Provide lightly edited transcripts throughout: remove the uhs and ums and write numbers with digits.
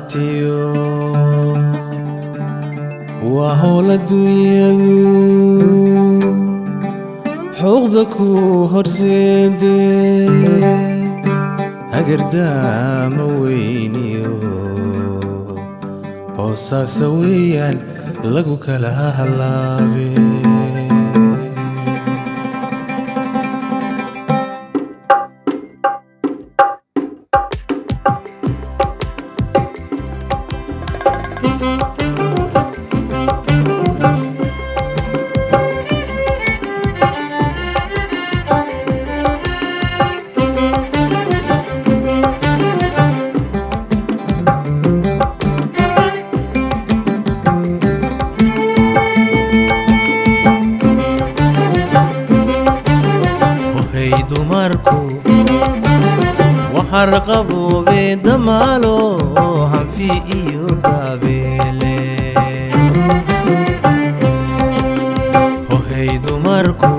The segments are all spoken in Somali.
haatiyo waa howla dunyadu xuquuqda ku horseedee hagardaama weyniyo hoostaasa weeyaan lagu kala halaabe dumarku waxar qaboobe damaalo hanfi iyo dabeele hohay dumarku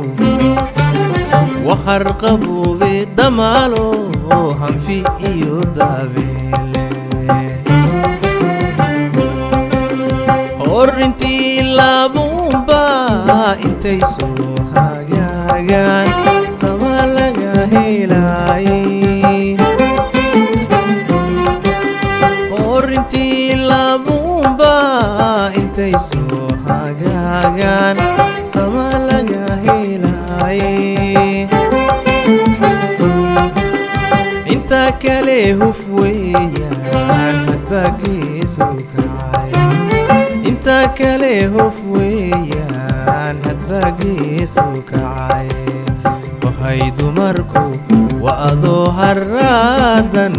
waxar qaboobe damaalo hanfi iyo dabeele horintii laabumba intay soo hagaagaan laga helay horintii laabumba intay soo hagaagaan sama laga helay inta kale huf weeyaan hadba geesu kacay inta kale huf weeyaan hadba geesu kacay hay dumarku waa adoo haraadan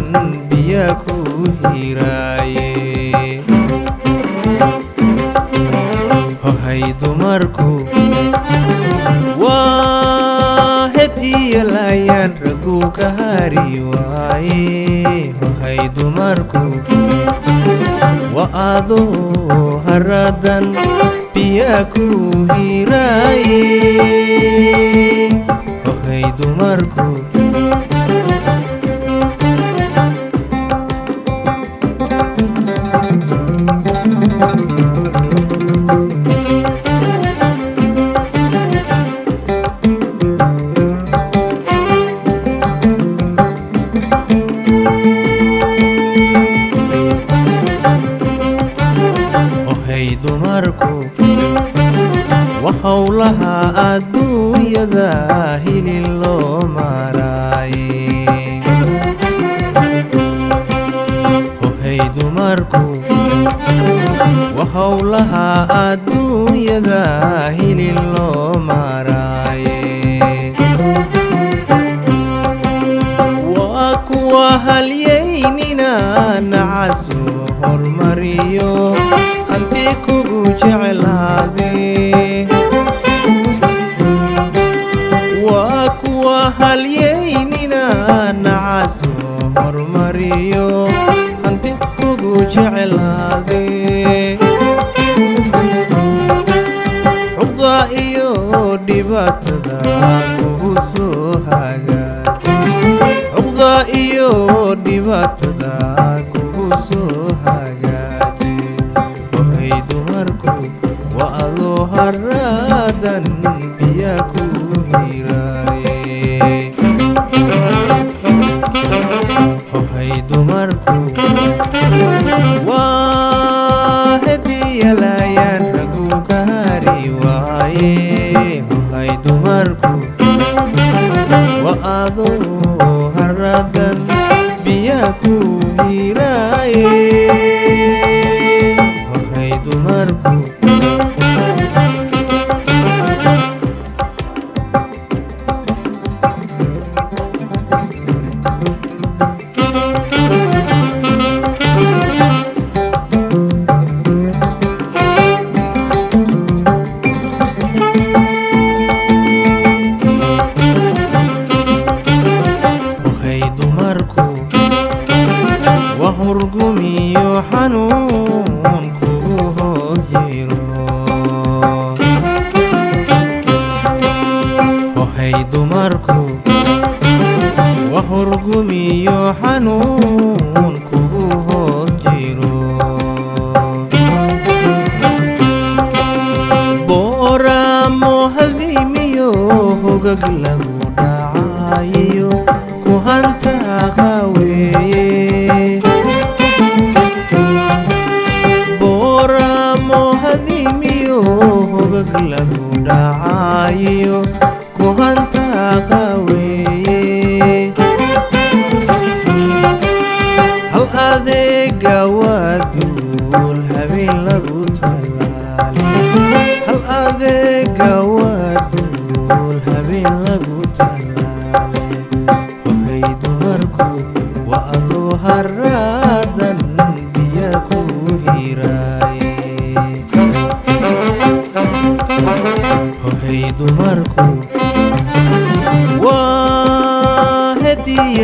biya ku hiraaye hay dumarku waa hed iyo laayaan ragu ka hari waaye hay dumarku waa adoo haraadan biya ku hiraaye hay dumarku hay dumarku وحولها الدنيا ذاهل اللوماراي هي دمركو وحولها الدنيا ذاهل اللوماراي وأكوا هالييننا نعسو هالمريو أنتي كوبو جعل هذه وأكوا هالييننا نعسو هالمريو أنتي كوبو جعل هذه حضائيو دبات ذا كوبسو هاجات حضائيو دبات ذا كوبسو هاجات وهي دمركو وأذو هرادا بياكو هيراي وهي دمركو واهدي يلايان رقو كهاري واي وهي دمركو وأذو هرادا بياكو هيراي وهي دمركو وهرقمي حنون كوهوز جيرو وهي دمركو وهرقمي حنون كوهوز جيرو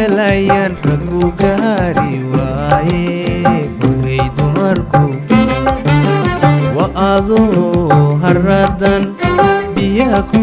helayaan raggu gaari waaye hoy dumarku waa adoo haradan biyaa ku